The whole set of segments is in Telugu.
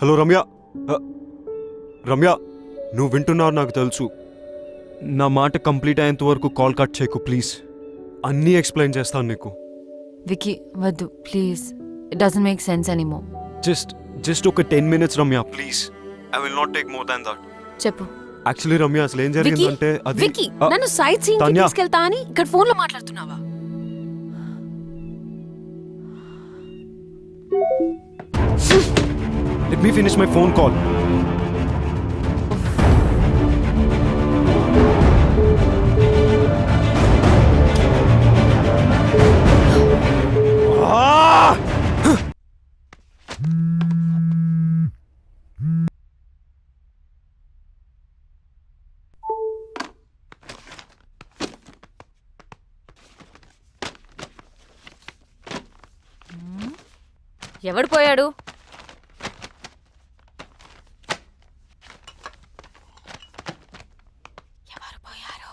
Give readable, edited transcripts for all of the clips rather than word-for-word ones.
హలో రమ్య. రమ్య, నువ్వు వింటున్నావు నాకు తెలుసు. నా మాట కంప్లీట్ అయ్యేంత వరకు కాల్ కట్ చేయకు ప్లీజ్. అన్నీ ఎక్స్ప్లెయిన్ చేస్తాను నీకు. వికీ వద్దు please, it doesn't make sense anymore. Just ఒక 10 minutes Ramya please. I will not take more than that. చెప్పు. యాక్చువల్లీ రమ్య అసలు ఏం జరిగిందంటే అది వికీ నన్ను సైట్ సీయింగ్ కి తీసుకెళ్తా అని ఇక్కడ ఫోన్ లో మాట్లాడుతున్నావా? Let me finish my phone call. ఎవడు పోయాడు? ఎవరు పోయారు?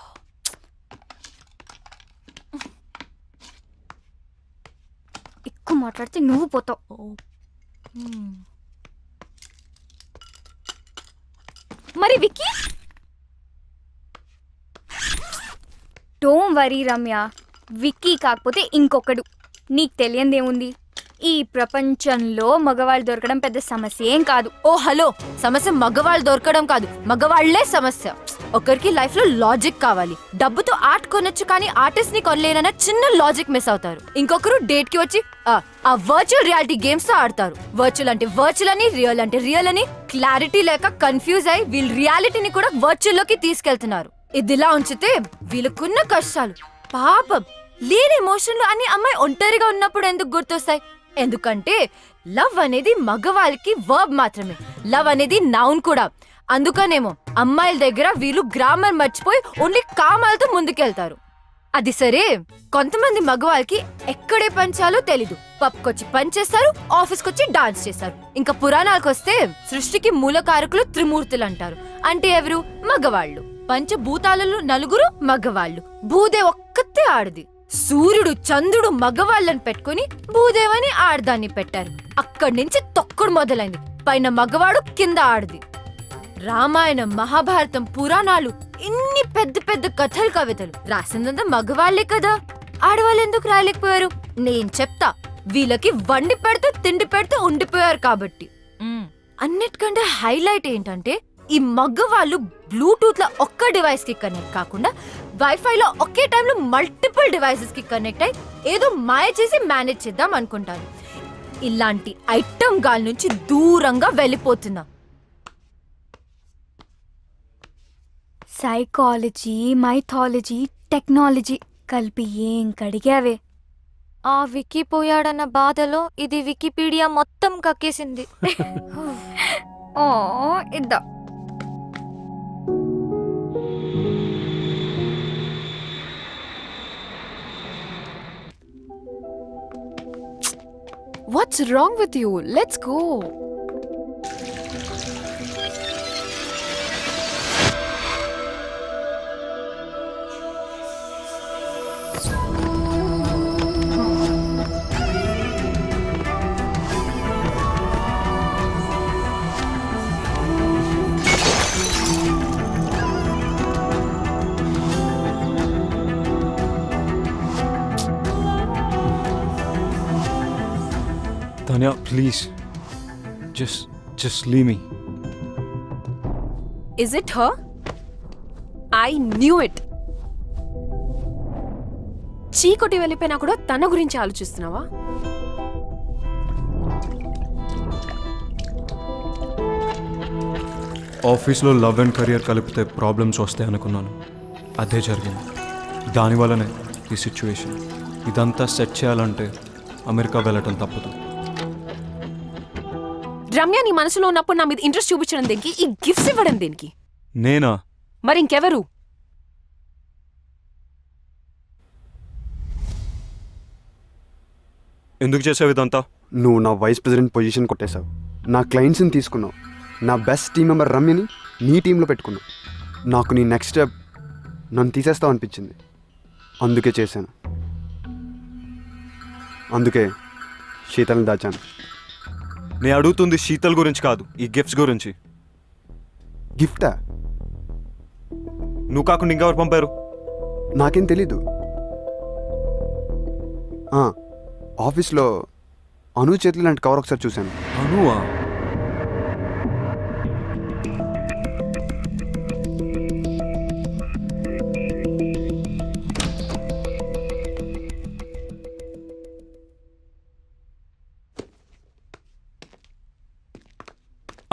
ఎక్కువ మాట్లాడితే నువ్వు పోతావు. మరి విక్కీ? డోంట్ వరీ రమ్య, విక్కీ కాకపోతే ఇంకొకడు. నీకు తెలియందేముంది, ఈ ప్రపంచంలో మగవాళ్ళు దొరకడం పెద్ద సమస్య ఏం కాదు. ఓ హలో, సమస్య మగవాళ్ళు దొరకడం కాదు, మగవాళ్లే సమస్య. ఒకరికి లైఫ్ లో లాజిక్ కావాలి. డబ్బుతో ఆర్ట్ కొనొచ్చు కానీ ఆర్టిస్ట్ ని కొనలేనన్న చిన్న లాజిక్ మిస్ అవుతారు. ఇంకొకరు డేట్ కి వచ్చి ఆ వర్చువల్ రియాలిటీ గేమ్స్ తో ఆడతారు. వర్చువల్ అంటే వర్చువల్ అని, రియల్ అంటే రియల్ అని క్లారిటీ లేక కన్ఫ్యూజ్ అయి వీళ్ళు రియాలిటీని కూడా వర్చువల్ లోకి తీసుకెళ్తున్నారు. ఇదిలా ఉంచితే వీళ్ళకున్న కష్టాలు పాపం లేని ఎమోషన్లు అన్ని అమ్మాయి ఒంటరిగా ఉన్నప్పుడు ఎందుకు గుర్తొస్తాయి? ఎందుకంటే లవ్ అనేది మగవాళ్ళకి వర్బ్ మాత్రమే, లవ్ అనేది నౌన్ కూడా. అందుకనేమో అమ్మాయిల దగ్గర వీళ్ళు గ్రామర్ మర్చిపోయి ఓన్లీ కామాలతో ముందుకెళ్తారు. అది సరే, కొంతమంది మగవాళ్ళకి ఎక్కడే పంచాలో తెలీదు. పబ్కొచ్చి పంచేస్తారు, ఆఫీస్కొచ్చి డాన్స్ చేస్తారు. ఇంకా పురాణాలకు వస్తే సృష్టికి మూలకారకులు త్రిమూర్తులు అంటారు. అంటే ఎవరు? మగవాళ్ళు. పంచభూతాలలో నలుగురు మగవాళ్ళు, భూదే ఒక్కతే ఆడది. సూర్యుడు చంద్రుడు మగవాళ్ళని పెట్టుకుని భూదేవని ఆడదాన్ని పెట్టారు. అక్కడి నుంచి తొక్కుడు మొదలైంది. పైన మగవాడు, కింద ఆడది. రామాయణం, మహాభారతం, పురాణాలు, ఇన్ని పెద్ద పెద్ద కథలు, కవితలు రాసిందంతా మగవాళ్లే కదా. ఆడవాళ్ళు ఎందుకు రాయలేకపోయారు? నేను చెప్తా. వీళ్ళకి వండి పెడితే తిండి పెడితే ఉండిపోయారు కాబట్టి. అన్నిటికంటే హైలైట్ ఏంటంటే ఈ మగవాళ్ళు బ్లూటూత్ లో ఒక్క డివైస్ కి కనెక్ట్ కాకుండా వైఫై లో ఒకే టైంలో మల్టిపుల్ డివైసెస్ కి కనెక్ట్ అయి ఏదో మాయ చేసి మేనేజ్ చేద్దాం అనుకుంటారు. ఇలాంటి ఐటమ్ గాల్ నుంచి దూరంగా వెళ్ళిపోతున్నా. సైకాలజీ, మైథాలజీ, టెక్నాలజీ కలిపి ఏం కడిగావే. ఆ వికీ పోయాడన్న బాధలో ఇది వికీపీడియా మొత్తం కక్కేసింది. ఓ ఇద్దా. What's wrong with you? Let's go. Tanya, please. Just leave me. Is it her? I knew it. చీకొట్టి వెళ్ళిపోయినా కూడా తన గురించి ఆలోచిస్తున్నావా? ఆఫీస్లో లవ్ అండ్ కెరియర్ కలిపితే ప్రాబ్లమ్స్ వస్తాయి అనుకున్నాను. అదే జరిగింది. దానివల్లనే ఈ సిచ్యువేషన్. ఇదంతా సెట్ చేయాలంటే అమెరికా వెళ్ళటం తప్పదు. రమ్య నీ మనసులో ఉన్నప్పుడు నా మీద ఇంట్రెస్ట్ చూపించడం దేనికి? ఈ గిఫ్ట్స్ ఇవ్వడం దేనికి? నేనా? మరి ఇంకెవరు? ఎందుకు చేసావు ఇదంతా? నువ్వు నా వైస్ ప్రెసిడెంట్ పొజిషన్ కొట్టేశావు, నా క్లయింట్స్ని తీసుకున్నావు, నా బెస్ట్ టీం మెంబర్ రమ్యని నీ టీంలో పెట్టుకున్నావు. నాకు నీ నెక్స్ట్ స్టెప్ నన్ను తీసేస్తావు అనిపించింది, అందుకే చేశాను. అందుకే శీతల్ని దాచాను. నేను అడుగుతుంది శీతల్ గురించి కాదు, ఈ గిఫ్ట్స్ గురించి. గిఫ్టా? నువ్వు కాకుండా ఇంకెవరు పంపారు? నాకేం తెలీదు. ఆ, ఆఫీస్లో అను చేతులు లాంటి కవర్ ఒకసారి చూశాను. అనువా?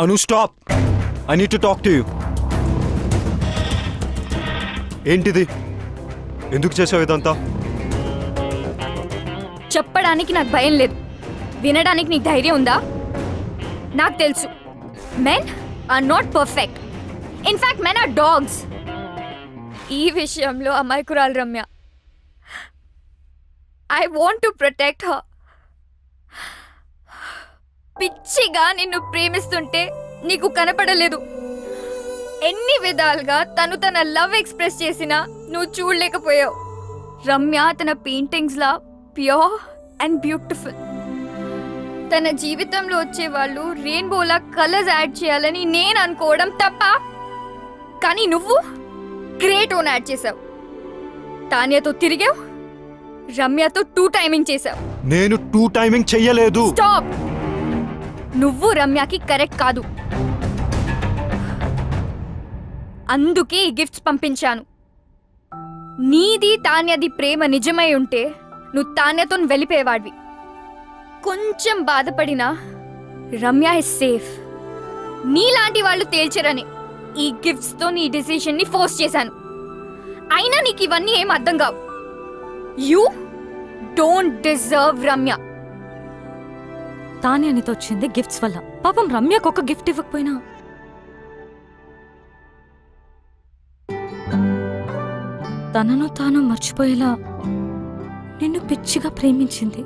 Anu, stop! I need to talk to you. ఏంటిది? ఎందుకు చేసావు ఇదంతా? చెప్పడానికి నాకు భయం లేదు, వినడానికి నీకు ధైర్యం ఉందా? నాకు తెలుసు, men are not perfect. In fact men are dogs. ఈ విషయంలో అమాయకురాలు Ramya. I want to protect her. పిచ్చిగా నిన్ను ప్రేమిస్తుంటే నీకు కనపడలేదు. ఎన్ని విధాలుగా తన లవ్ ఎక్స్ప్రెస్ చేసినా నువ్వు చూడలేకపోయావు. రమ్య తన paintings law pure and beautiful. తన జీవితంలో వచ్చే వాళ్ళు రెయిన్బోలా కలర్స్ యాడ్ చేయాలని నేను అనుకోవడం తప్ప, కానీ నువ్వు గ్రేట్ ఓన్ యాడ్ చేసావు. తాన్యతో తిరిగావు, రమ్యతో 2 టైమింగ్ చేసావు. నేను 2 టైమింగ్ చెయ్యలేదు. స్టాప్! నువ్వు రమ్యకి కరెక్ట్ కాదు, అందుకే ఈ గిఫ్ట్స్ పంపించాను. నీది తాన్యది ప్రేమ నిజమై ఉంటే నువ్వు తాన్యతో వెళ్ళిపోయేవాడివి. కొంచెం బాధపడినా రమ్య ఇస్ సేఫ్. నీలాంటి వాళ్ళు తేల్చరని ఈ గిఫ్ట్స్తో నీ డిసిషన్ని ఫోర్స్ చేశాను. అయినా నీకు ఇవన్నీ ఏం అర్థం కావు. You don't deserve Ramya. తాన్యానితో వచ్చింది గిఫ్ట్స్ వల్ల. పాపం రమ్యకు ఒక గిఫ్ట్ ఇవ్వకపోయినా తనను తాను మర్చిపోయేలా నిన్ను పిచ్చిగా ప్రేమించింది.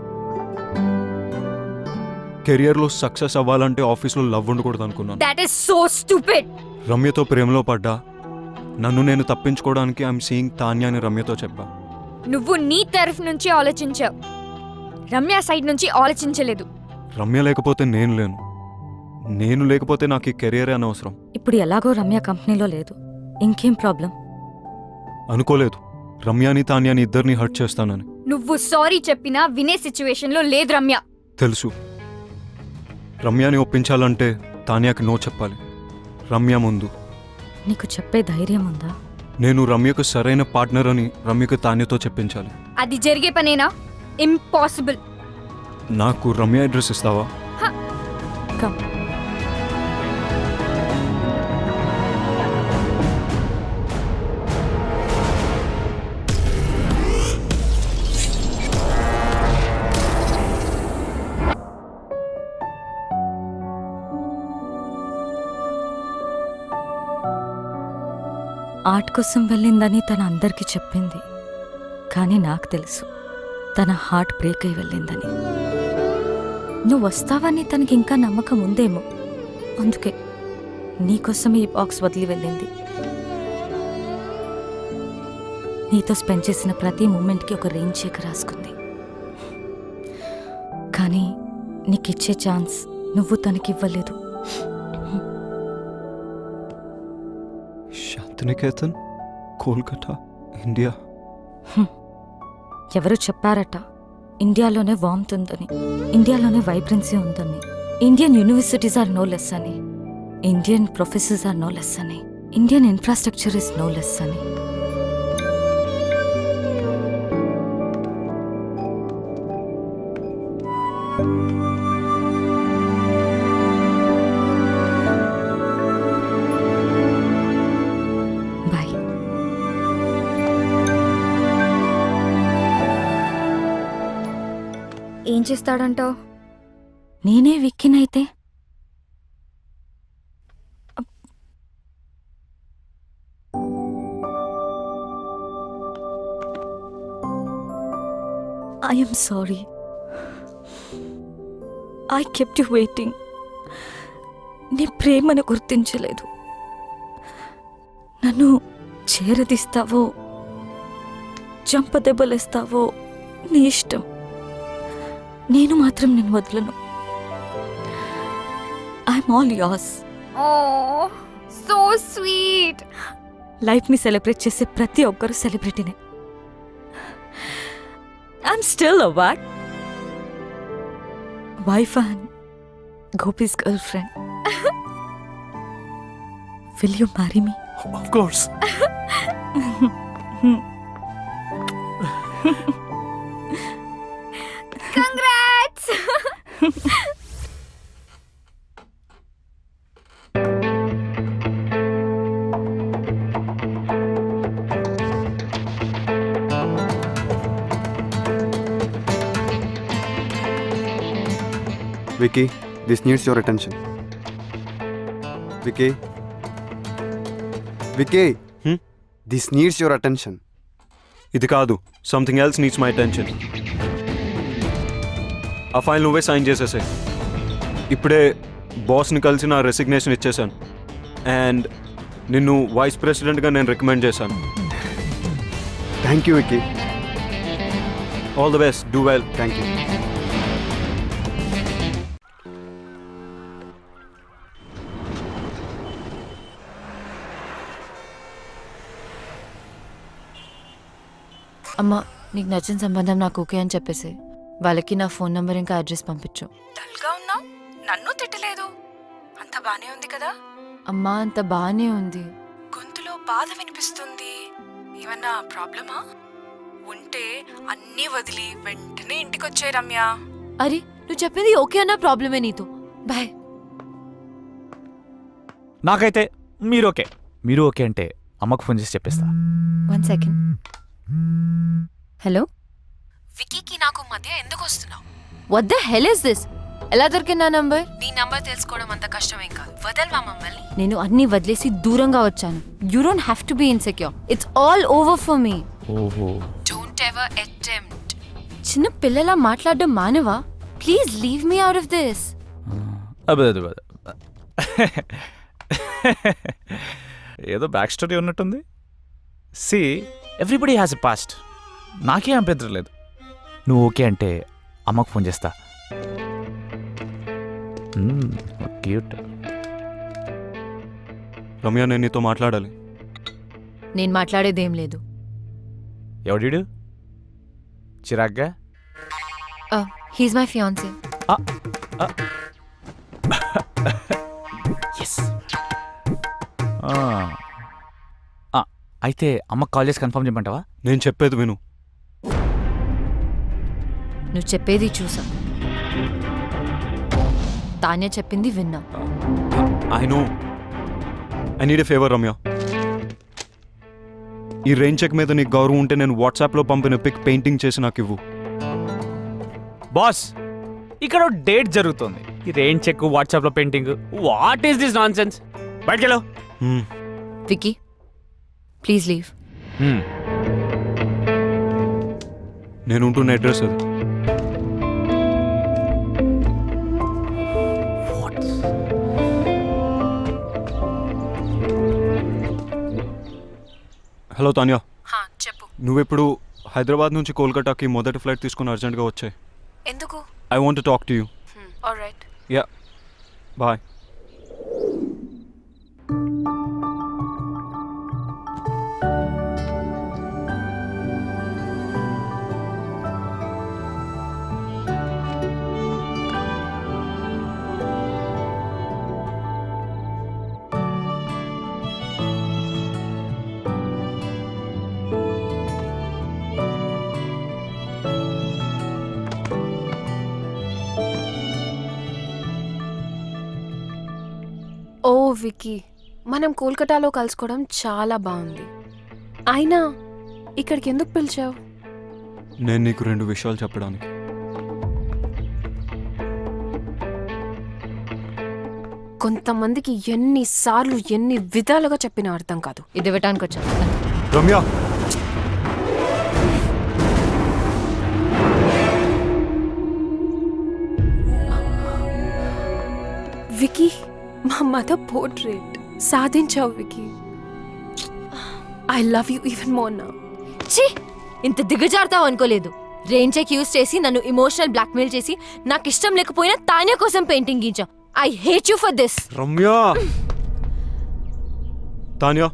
కెరియర్లో సక్సెస్ అవ్వాలంటే ఆఫీస్లో లవ్ ఉండకూడదు అనుకున్నాను. That is so stupid. రమ్యతో ప్రేమలో పడ్డా. నన్ను నేను తప్పించుకోవడానికి ఐఎమ్ సీయింగ్ తాన్య అని రమ్యతో చెప్పా. నువ్వు నీ తరఫు నుంచి ఆలోచించావు, రమ్య సైడ్ నుంచి ఆలోచించలేదు. రమ్య లేకపోతే నేను లేను, నేను లేకపోతే నాకు ఈ కెరియరే అనవసరం. ఇప్పుడు ఎలాగో రమ్య కంపెనీలో లేదు, ఇంకేం ప్రాబ్లం? అనుకోలేదు రమ్యాని తాన్యాని ఇద్దరిని హర్ట్ చేస్తానని. నువ్వు సారీ చెప్పినా వినే సిచ్యువేషన్లో లేదు రమ్య. తెలుసు. రమ్యాని ఒప్పించాలంటే తాన్యాకి నో చెప్పాలి రమ్య ముందు. నీకు చెప్పే ధైర్యం ఉందా? నేను రమ్యకు సరైన పార్ట్నర్ అని రమ్యకు తాన్యతో చెప్పించాలి. అది జరిగే పనేనా? ఇంపాసిబుల్. నాకు రమ్య అడ్రస్ ఇస్తావా? కమ్. ఆర్ట్ కోసం వెళ్ళిందని తన అందరికీ చెప్పింది, కానీ నాకు తెలుసు తన హార్ట్ బ్రేక్ అయి వెళ్ళిందని. నువ్వు వస్తావని తనకి ఇంకా నమ్మకం ఉందేమో, అందుకే నీకోసం ఈ బాక్స్ వదిలి వెళ్ళింది. నీతో స్పెండ్ చేసిన ప్రతి మూమెంట్కి ఒక రెయిన్ చెక్ రాసుకుంది. కానీ నీకిచ్చే ఛాన్స్ నువ్వు తనకివ్వలేదు. శాంతినికేతన్, కోల్కతా, ఇండియా. ఎవరు చెప్పారట ఇండియాలోనే వార్మ్త్ ఉందని, ఇండియాలోనే వైబ్రెన్సీ ఉందని, Indian universities are no less అని, Indian professors are no less అని, Indian infrastructure is no less అని. బాయ్. ఏం చేస్తాడంటావు? నేనే విక్కినైతే I am sorry. I kept you waiting. నీ ప్రేమను గుర్తించలేదు. నన్ను చేరదీస్తావో చంపదెబ్బలేస్తావో నీ ఇష్టం. నేను మాత్రం నేను వదలను. I'm all yours. Oh so sweet. లైఫ్ని సెలబ్రేట్ చేసే ప్రతి ఒక్కరు సెలబ్రిటీనే. I'm still a wife and Gopi's girlfriend. Will you marry me? Of course. Congrats. Vicky, this needs your attention. Vicky. Vicky. This needs your attention. ఇది కాదు, something else needs my attention. ఆ ఫైల్ నువ్వే సైన్ చేసేసాయి. ఇప్పుడే బాస్ని కలిసి నా రెసిగ్నేషన్ ఇచ్చేసాను. అండ్ నిన్ను వైస్ ప్రెసిడెంట్గా నేను రికమెండ్ చేశాను. Thank you, Vicky. All the best, do well. Thank you. అమ్మా, నీకు నచ్చిన సంబంధం నాకు ఓకే అని చెప్పేసి వాళ్ళకి నా ఫోన్ నంబర్ ఇంకా అడ్రస్ పంపించు. డల్గా ఉన్నావు, నన్ను తిట్టలేదు. అంత బానే ఉంది కదా? అమ్మా, అంత బాగానే ఉంది. గొంతులో బాధ వినిపిస్తుంది. ఏమన్నా ప్రాబ్లమా? ఉంటే అన్నీ వదిలి వెంటనే ఇంటికొచ్చే రమ్య. అరే, నువ్వు చెప్పింది ఓకే అన్న ప్రాబ్లమే నీతో. బాయ్. నాకైతే మీరు ఓకే. మీరు ఓకే అంటే అమ్మకు ఫోన్ చేసి చెప్పేస్తా. 1 సెకండ్. హలో, వికీకి నాకు మధ్య ఎందుకు వస్తున్నావు? What the hell is this? ఎలా దొరికింది నా నంబర్? నీ నంబర్ తెలుసుకోవడం అంత కష్టమేం కాదు. వదల్వా మమ్మల్ని. నేను అన్ని వదిలేసి దూరంగా వచ్చాను. You don't have to be insecure. It's all over for me. ఓహో. Don't ever attempt. చిన్న పిల్లలా మాట్లాడడం మానవా? Please leave me out of this. అదే ఏదో బ్యాక్ స్టోరీ ఉన్నట్టుంది. See, everybody has a past. నాకేం అభ్యంతరం లేదు. నువ్వు ఓకే అంటే అమ్మకు ఫోన్ చేస్తా. క్యూట్. రమ్య, నేను నీతో మాట్లాడాలి. నేను మాట్లాడేదేం లేదు. ఎవడీడు? చిరాగ్గా? He's my fiancee. ఎస్. అయితే అమ్మకు కాల్ చేసి కన్ఫర్మ్ చేయమంటావా? నేను చెప్పేది విను. నువ్వు చెప్పేది చూసా, తానే చెప్పింది విన్నా. I know. I need a favour Ramya. ఈ రెయిన్ చెక్ మీద నీకు గౌరవం ఉంటే నేను వాట్సాప్లో పంపిన పిక్ పెయింటింగ్ చేసి నాకు ఇవ్వు. బాస్, ఇక్కడ డేట్ జరుగుతుంది. ఈ రెయిన్ చెక్, వాట్సాప్లో painting, what is this nonsense? బయటకెళ్ళు. Vicky, please leave. నేను ఉంటున్న అడ్రస్ అది. హలో తాన్యా, చెప్పు. నువ్వెప్పుడు హైదరాబాద్ నుంచి కోల్కతాకి మొదటి ఫ్లైట్ తీసుకుని అర్జెంట్గా వచ్చాయి. ఎందుకు? I want to talk to you. Alright. Yeah, bye. ఓ వికీ, మనం కోల్కతాలో కలుసుకోవడం చాలా బాగుంది. అయినా ఇక్కడికి ఎందుకు పిలిచావు? నేను నీకు 2 విషయాలు చెప్పడానికి. కొంతమందికి ఎన్నిసార్లు ఎన్ని విధాలుగా చెప్పినా అర్థం కాదు. ఇది ఇవ్వటానికి వచ్చా. రమ్య, వికీ, మా మదర్ పోర్ట్రేట్ సాధించావు Vicky. I love you even more now. ఛీ, ఇంత దిగజారుతావు అనుకోలేదు. రెయిన్ చెక్ యూస్ చేసి నన్ను ఇమోషనల్ బ్లాక్మెయిల్ చేసి నాకు ఇష్టం లేకపోయినా తాన్యా కోసం పెయింటింగ్ గీంచావు. I hate you for this. Ramya Tanya,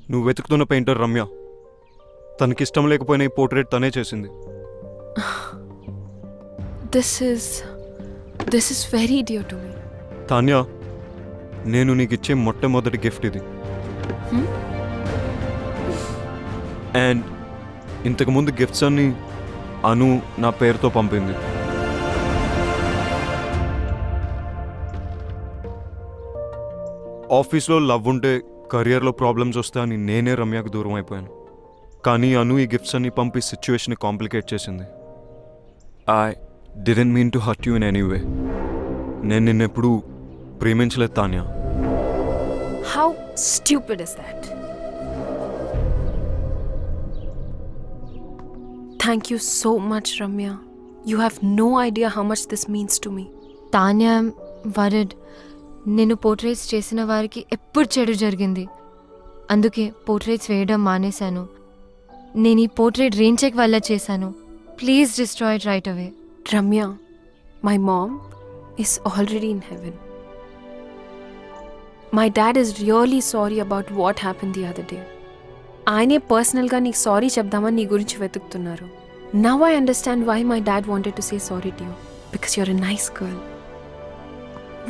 నువ్వు వెతుకుతున్న పెయింటర్ రమ్య. తనకిష్టం లేకపోయినా ఈ పోర్ట్రేట్ తనే చేసింది. This is very dear to me. Tanya, నేను నీకు ఇచ్చే మొట్టమొదటి గిఫ్ట్ ఇది. అండ్ ఇంతకుముందు గిఫ్ట్స్ అన్ని అను నా పేరుతో పంపింది. ఆఫీస్లో లవ్ ఉంటే కెరియర్లో ప్రాబ్లమ్స్ వస్తాయని నేనే రమ్యకు దూరం అయిపోయాను. కానీ అను ఈ గిఫ్ట్స్ అన్ని పంపి సిచ్యువేషన్ కాంప్లికేట్ చేసింది. I didn't mean to hurt you in any way. నేను నిన్నెప్పుడు ప్రేమించలేదు Tanya. How stupid is that? Thank you so much, Ramya. You have no idea how much this means to me. Tanya word. నేను పోర్ట్రేట్స్ చేసిన వారికి ఎప్పుడు చెడు జరిగింది. అందుకే పోర్ట్రేట్స్ వేయడం మానేశాను. నేను ఈ పోర్ట్రేట్ రెయిన్ చెక్ వల్ల చేశాను. Please destroy it right away. Ramya, my mom is already in heaven. My dad is really sorry about what happened the other day. ఆయనే పర్సనల్గా నీకు సారీ చెప్దామని నీ గురించి వెతుకుతున్నారు. Now I understand why my dad wanted to say sorry to you. Because you're a nice girl.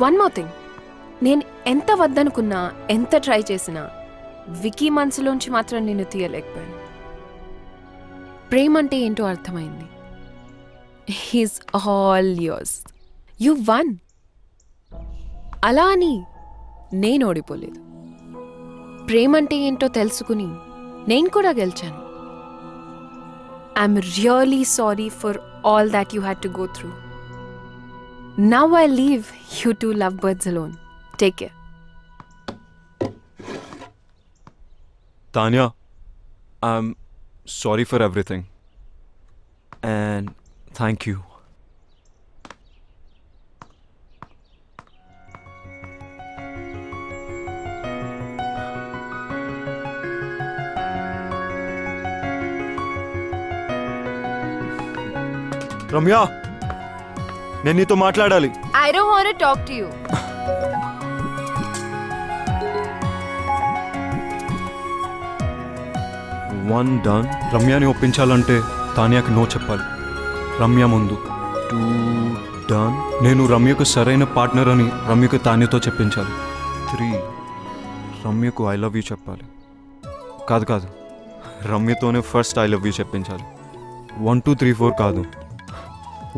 One more thing. నేను ఎంత వద్దనుకున్నా, ఎంత ట్రై చేసినా వికీ మనసులోంచి మాత్రం నేను తీయలేకపోయాను. ప్రేమ అంటే ఏంటో అర్థమైంది. He's all yours. You one. అలా అని నేను ఓడిపోలేదు. ప్రేమ అంటే ఏంటో తెలుసుకుని నేను కూడా గెలిచాను. I'm really sorry for all that you had to go through. Now I leave you to love birds alone. Take care. Tanya, I'm sorry for everything. And thank you. Ramya, నేను నీతో మాట్లాడాలి. I don't want to talk to you. One done. రమ్యని ఒప్పించాలంటే తాన్యాకి నో చెప్పాలి. రమ్య ముందు. Two done. నేను రమ్యకు సరైన పార్ట్నర్ అని రమ్యకు తాన్యతో చెప్పించాలి. 3 రమ్యకు ఐ లవ్ యూ చెప్పాలి. కాదు రమ్యతోనే ఫస్ట్ ఐ లవ్ యూ చెప్పించాలి. 1 2 3 4 కాదు,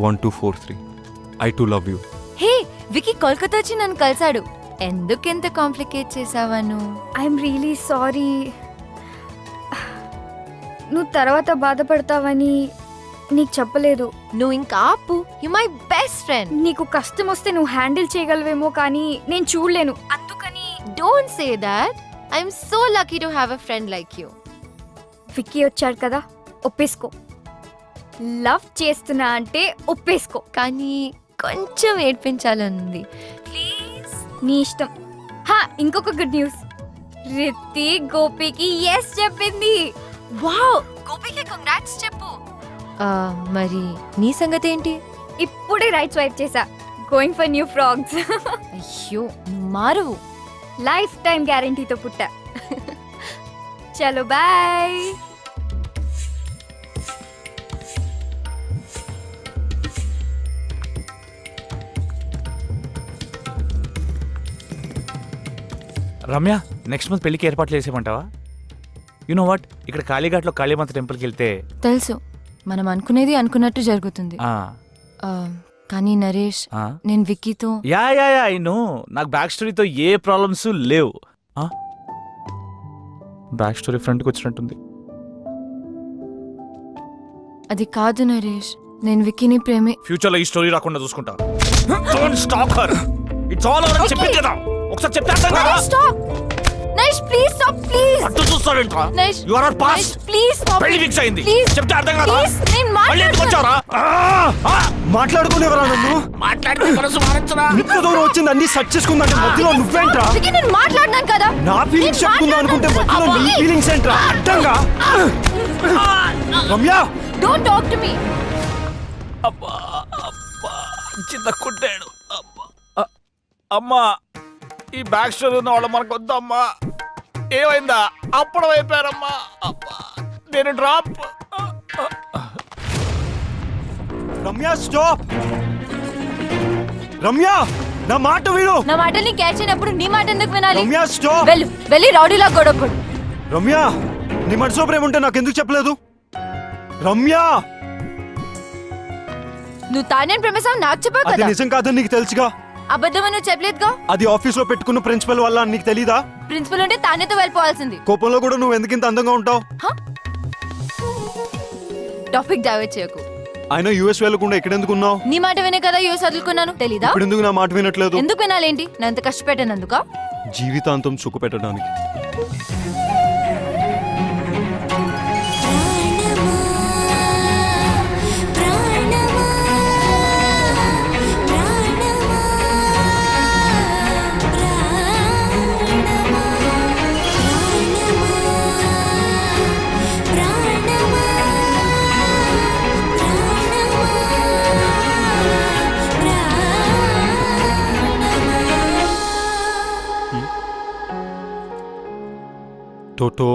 1 2 4 3 I too love you. Hey, Vicky Kolkata వచ్చి నన్ను కలిసాడు. ఎందుకెంత కాంప్లికేట్ చేసావను? I'm really sorry. నువ్వు తర్వాత బాధపడతావని నీకు చెప్పలేదు. నువ్వు ఇంకా ఆపు. You my best friend. నీకు కష్టం వస్తే నువ్వు హ్యాండిల్ చేయగలవేమో కానీ నేను చూడలేను. అందుకని don't say that. I'm so lucky to have a friend like you. Vicky వచ్చాడు కదా, ఒప్పేసుకో. లవ్ చేస్తున్నా అంటే ఒప్పేసుకో. కానీ కొంచెం ఏడ్పించాలనుంది. ప్లీజ్. నీ ఇష్టం. ఇంకొక గుడ్ న్యూస్. రిత్తి గోపికి ఎస్ చెప్పింది. వావ్, గోపికి కంగ్రాట్స్ చెప్పు. మరి నీ సంగతి ఏంటి? ఇప్పుడే రైట్ స్వైప్ చేసా. Going for new frogs. అయ్యో, మారు. లైఫ్ టైం గ్యారంటీతో పుట్టా. చలో బాయ్. రమ్య, నెక్స్ట్ మంత్ పెళ్లికి ఏర్పాట్లు చేసేమంటావా? యు నో వాట్, ఇక్కడ కాళీఘాట్లో కాళీమాత టెంపుల్కి వెళ్తే తెలుసు, మనం అనుకునేది అనుకున్నట్టు జరుగుతుంది. కానీ నరేష్, నేను విక్కీతో యా ఐ నో. నాకు బ్యాక్ స్టోరీతో ఏ ప్రాబ్లమ్స్ లేవు. బ్యాక్ స్టోరీ ఫ్రంట్కి వచ్చినట్టుంది. అది కాదు నరేష్, నేను విక్కీని ఫ్యూచర్లో ఈ స్టోరీ రాకుండా చూసుకుంటా. Don't stop her. It's all over అని చెప్పింది కదా, ఒకసారి చెప్తే అర్థం కదా. Stop Naresh, please stop, please. అటు చూస్తావేంట్రా? Naresh, you are are past. Please stop. పెళ్లి ఫిక్స్ అయింది, ప్లీజ్ చెప్తే అర్థం కదా. ప్లీజ్, నేను మళ్ళీ ఎందుకు వచ్చావురా? మాట్లాడుకునేవరా నన్ను? మాట్లాడుకునే మనసు మారచ్చరా? ఇంత దూరం వచ్చింది అన్ని సెర్చ్ చేసుకుందంటే మధ్యలో నువ్వేంట్రా? విక్కీ, నేను మాట్లాడినాను కదా. నా ఫీలింగ్స్ చెప్పుకుందాం అనుకుంటే మధ్యలో నీ ఫీలింగ్స్ ఏంట్రా? అడ్డంగా. Ramya, don't talk to me. అబ్బా అబ్బా, చిన్న కుట్టాడు. అబ్బా అమ్మా ఈ బ్యాక్ స్టోరీ ఉన్న వాళ్ళు మనకు వద్దమ్మా. ఏమైందా? అప్పుడు అయిపోయారమ్మా. అబ్బా నేను డ్రాప్. రమ్య స్టాప్. రమ్య నా మాట విను. నా మాటల్ని క్యాచ్ అయినప్పుడు నీ మాట ఎందుకు వినాలి? రమ్య స్టాప్. వెళ్ళి రౌడీలా గొడవపడు. రమ్య నీ మనసులో ప్రేమ ఉంటే నాకు ఎందుకు చెప్పలేదు? రమ్య నువ్వు తానేం ప్రేమిస్తావు నాకు చెప్పావు అది కదా. నిజం కాదని నీకు తెలుసుగా. అబద్ధం నువ్వు చెప్పలేదుగా. అది ఆఫీస్ లో పెట్టుకున్న ప్రిన్సిపల్ వల్ల అని నీకు తెలీదా? ప్రిన్సిపల్ ఉంటే తానేతో వెళ్ళిపోవాల్సింది. కోపంలో కూడా నువ్వు ఎందుకు ఇంత అందంగా ఉంటావు? టాపిక్ డైవర్ట్ చేయకు. ఆయన యూఎస్ వెళ్ళకుండా ఇక్కడ ఎందుకు ఉన్నావు? నీ మాట వినే కదా యూఎస్ వదులుకున్నాను. తెలీదా? ఇప్పుడు ఎందుకు నా మాట వినట్లేదు? ఎందుకు వినాలేంటి? నేను ఎంత కష్టపెట్టానందుక? జీవితాంతం సుఖ పెట్టడానికి. టోటో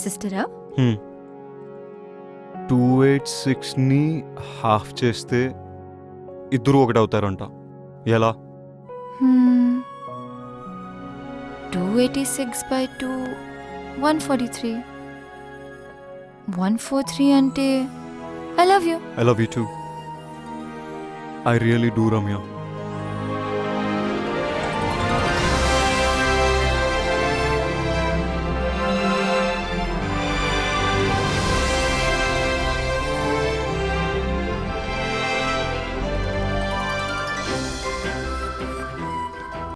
సిస్టరా 286 ని హాఫ్ చేస్తే ఇద్దరు ఒకటి అవుతారంట. ఎలా? 286 by 2 143. 143 అంటే I love you. I love you two. I really do Ramya.